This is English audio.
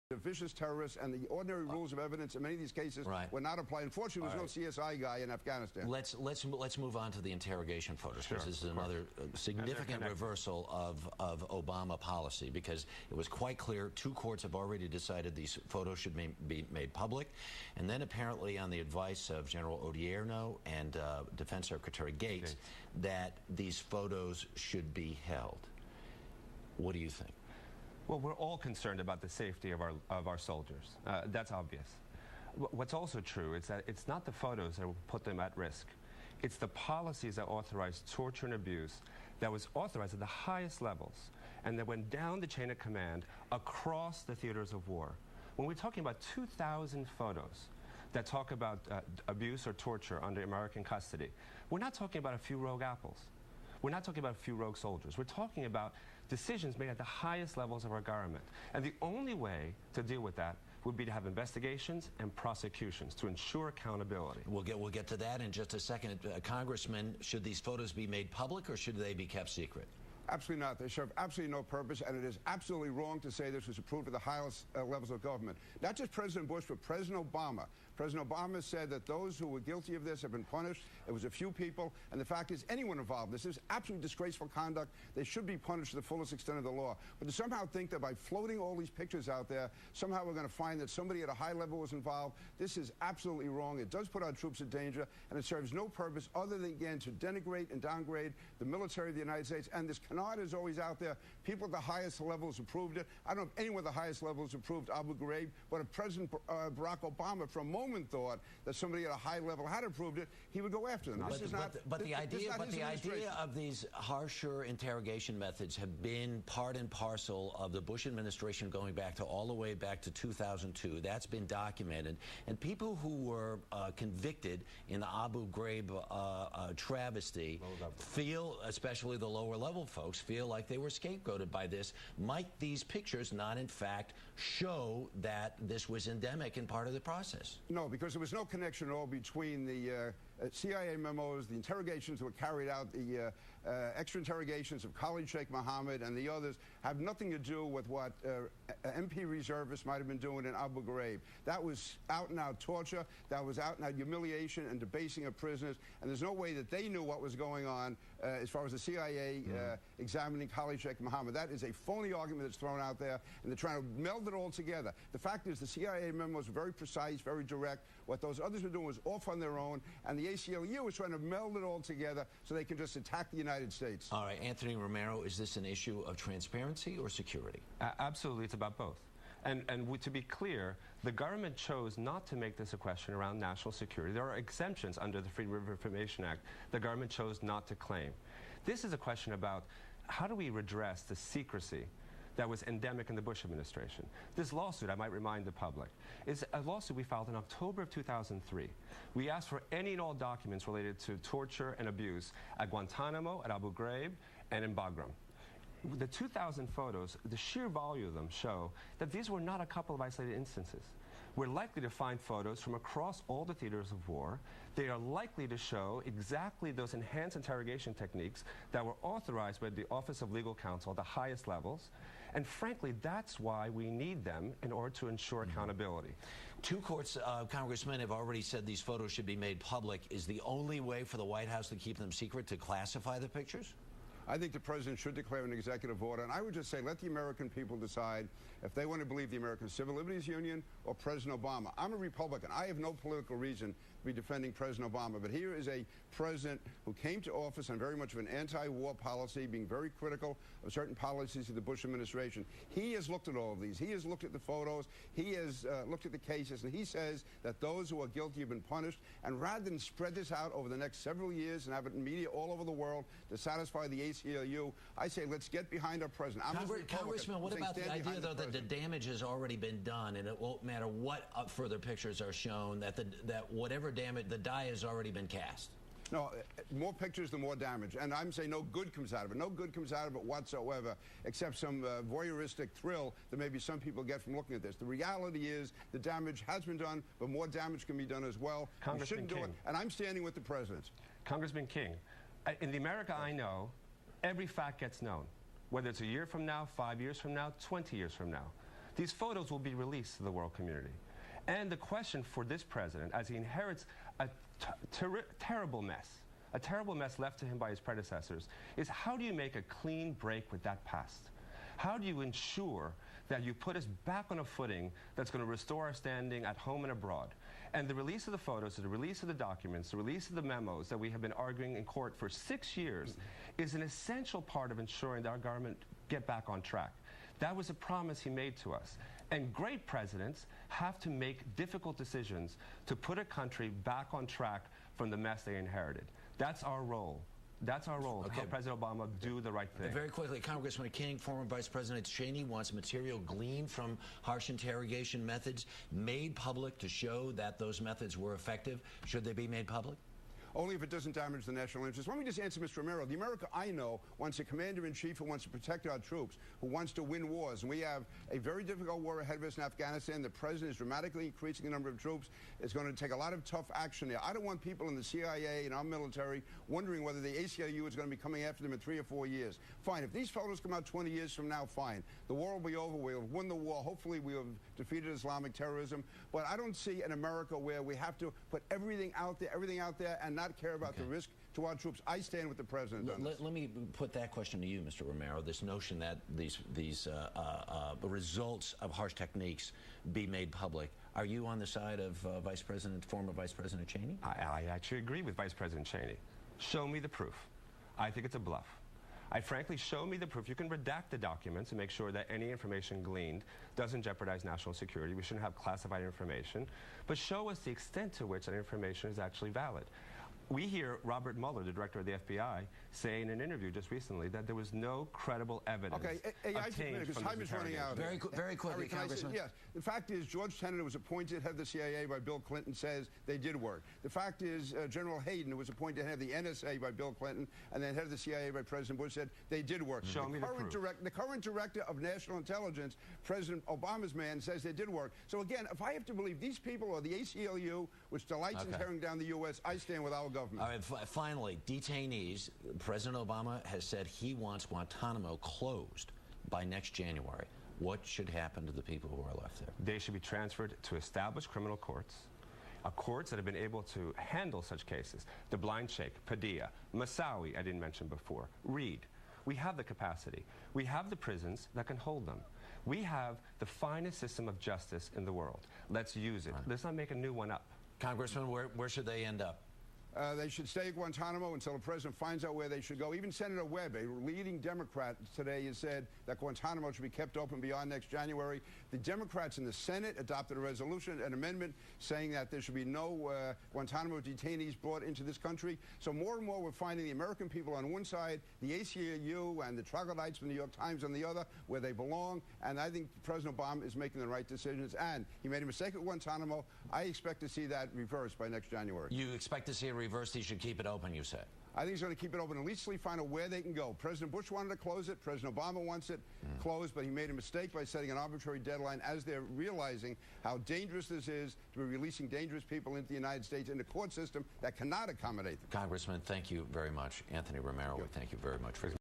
The vicious terrorists, and the ordinary rules of evidence in many of these cases were not applied. Unfortunately, there's no CSI guy in Afghanistan. Let's move on to the interrogation photos, because this is another significant reversal of Obama policy, because it was quite clear 2 courts have already decided these photos should be made public, and then apparently on the advice of General Odierno and Defense Secretary Gates that these photos should be held. What do you think? Well, we're all concerned about the safety of our soldiers. That's obvious. What's also true is that it's not the photos that will put them at risk. It's the policies that authorize torture and abuse that was authorized at the highest levels and that went down the chain of command across the theaters of war. When we're talking about 2,000 photos that talk about abuse or torture under American custody, we're not talking about a few rogue apples. We're not talking about a few rogue soldiers. We're talking about decisions made at the highest levels of our government. And the only way to deal with that would be to have investigations and prosecutions to ensure accountability. We'll get to that in just a second. Congressman, should these photos be made public or should they be kept secret? Absolutely not. They serve absolutely no purpose, and it is absolutely wrong to say this was approved at the highest levels of government. Not just President Bush, but President Obama. President Obama said that those who were guilty of this have been punished. It was a few people, and the fact is anyone involved. This is absolutely disgraceful conduct. They should be punished to the fullest extent of the law. But to somehow think that by floating all these pictures out there, somehow we're going to find that somebody at a high level was involved, this is absolutely wrong. It does put our troops in danger, and it serves no purpose other than, again, to denigrate and downgrade the military of the United States. And this canard is always out there. People at the highest levels approved it. I don't know if anyone at the highest levels approved Abu Ghraib, but if President Barack Obama for a moment thought that somebody at a high level had approved it, he would go after them. But the idea of these harsher interrogation methods have been part and parcel of the Bush administration going back to all the way back to 2002. That's been documented. And people who were convicted in the Abu Ghraib travesty feel, especially the lower level folks, feel like they were scapegoated by this. Might these pictures not, in fact, show that this was endemic and part of the process? No, because there was no connection at all between the CIA memos, the interrogations that were carried out, the extra interrogations of Khalid Sheikh Mohammed and the others have nothing to do with what MP reservists might have been doing in Abu Ghraib. That was out-and-out torture. That was out-and-out humiliation and debasing of prisoners. And there's no way that they knew what was going on as far as the CIA examining Khalid Sheikh Mohammed. That is a phony argument that's thrown out there, and they're trying to meld it all together. The fact is the CIA memos were very precise, very direct. What those others were doing was off on their own, and the ACLU was trying to meld it all together so they can just attack the United States. All right, Anthony Romero, is this an issue of transparency or security? Absolutely, it's about both. And to be clear, the government chose not to make this a question around national security. There are exemptions under the Freedom of Information Act the government chose not to claim. This is a question about how do we redress the secrecy that was endemic in the Bush administration. This lawsuit, I might remind the public, is a lawsuit we filed in October of 2003. We asked for any and all documents related to torture and abuse at Guantanamo, at Abu Ghraib, and in Bagram. The 2,000 photos, the sheer volume of them show that these were not a couple of isolated instances. We're likely to find photos from across all the theaters of war. They are likely to show exactly those enhanced interrogation techniques that were authorized by the Office of Legal Counsel at the highest levels. And frankly, that's why we need them in order to ensure accountability. 2 courts, congressmen, have already said these photos should be made public. Is the only way for the White House to keep them secret to classify the pictures? I think the president should declare an executive order, and I would just say let the American people decide if they want to believe the American Civil Liberties Union or President Obama. I'm a Republican. I have no political reason to be defending President Obama, but here is a president who came to office on very much of an anti-war policy, being very critical of certain policies of the Bush administration. He has looked at all of these. He has looked at the photos. He has looked at the cases, and he says that those who are guilty have been punished. And rather than spread this out over the next several years and have it in media all over the world to satisfy the ACLU, I say let's get behind our president. Congressman, what about the idea, though, that the damage has already been done, and it won't matter what further pictures are shown, that whatever damage, the die has already been cast? No, more pictures, the more damage. And I'm saying no good comes out of it. No good comes out of it whatsoever, except some voyeuristic thrill that maybe some people get from looking at this. The reality is the damage has been done, but more damage can be done as well. We shouldn't do it, and I'm standing with the president. Congressman King, in the America I know, every fact gets known, whether it's a year from now, 5 years from now, 20 years from now. These photos will be released to the world community. And the question for this president, as he inherits a terrible mess left to him by his predecessors, is how do you make a clean break with that past? How do you ensure that you put us back on a footing that's going to restore our standing at home and abroad? And the release of the photos, the release of the documents, the release of the memos that we have been arguing in court for 6 years is an essential part of ensuring that our government get back on track. That was a promise he made to us. And great presidents have to make difficult decisions to put a country back on track from the mess they inherited. That's our role. That's our role, to help President Obama do the right thing. Very quickly, Congressman King, former Vice President Cheney wants material gleaned from harsh interrogation methods made public to show that those methods were effective. Should they be made public? Only if it doesn't damage the national interest. Let me just answer Mr. Romero. The America I know wants a commander-in-chief who wants to protect our troops, who wants to win wars. And we have a very difficult war ahead of us in Afghanistan. The president is dramatically increasing the number of troops. It's going to take a lot of tough action there. I don't want people in the CIA and our military wondering whether the ACLU is going to be coming after them in 3 or 4 years. Fine. If these photos come out 20 years from now, fine. The war will be over. We'll have won the war. Hopefully we have defeated Islamic terrorism. But I don't see an America where we have to put everything out there, and not care about the risk to our troops. I stand with the president on this. Let me put that question to you, Mr. Romero. This notion that these results of harsh techniques be made public. Are you on the side of former Vice President Cheney? I actually agree with Vice President Cheney. Show me the proof. I think it's a bluff. Frankly, show me the proof. You can redact the documents and make sure that any information gleaned doesn't jeopardize national security. We shouldn't have classified information. But show us the extent to which that information is actually valid. We hear Robert Mueller, the director of the FBI, say in an interview just recently that there was no credible evidence obtained from time is running out. Very quickly, Congressman. Yes. The fact is, George Tenet was appointed head of the CIA by Bill Clinton, says they did work. The fact is, General Hayden, who was appointed head of the NSA by Bill Clinton, and then head of the CIA by President Bush, said they did work. Show me the proof. The current director of national intelligence, President Obama's man, says they did work. So again, if I have to believe these people or the ACLU, which delights in tearing down the U.S., I stand with our government. All right, finally, detainees. President Obama has said he wants Guantanamo closed by next January. What should happen to the people who are left there? They should be transferred to established criminal courts, courts that have been able to handle such cases. The Blind Sheikh, Padilla, Moussaoui, I didn't mention before, Reed. We have the capacity. We have the prisons that can hold them. We have the finest system of justice in the world. Let's use it. Let's not make a new one up. Congressman, where should they end up? They should stay at Guantanamo until the president finds out where they should go. Even Senator Webb, a leading Democrat today, has said that Guantanamo should be kept open beyond next January. The Democrats in the Senate adopted a resolution, an amendment, saying that there should be no Guantanamo detainees brought into this country. So more and more we're finding the American people on one side, the ACLU and the troglodytes from the New York Times on the other, where they belong. And I think President Obama is making the right decisions. And he made a mistake at Guantanamo. I expect to see that reversed by next January. You expect to see a reverse? He should keep it open, you say? I think he's going to keep it open, at least till he find out where they can go. President Bush wanted to close it. President Obama wants it closed, but he made a mistake by setting an arbitrary deadline as they're realizing how dangerous this is to be releasing dangerous people into the United States in a court system that cannot accommodate them. Congressman, thank you very much. Anthony Romero, we thank you very much for your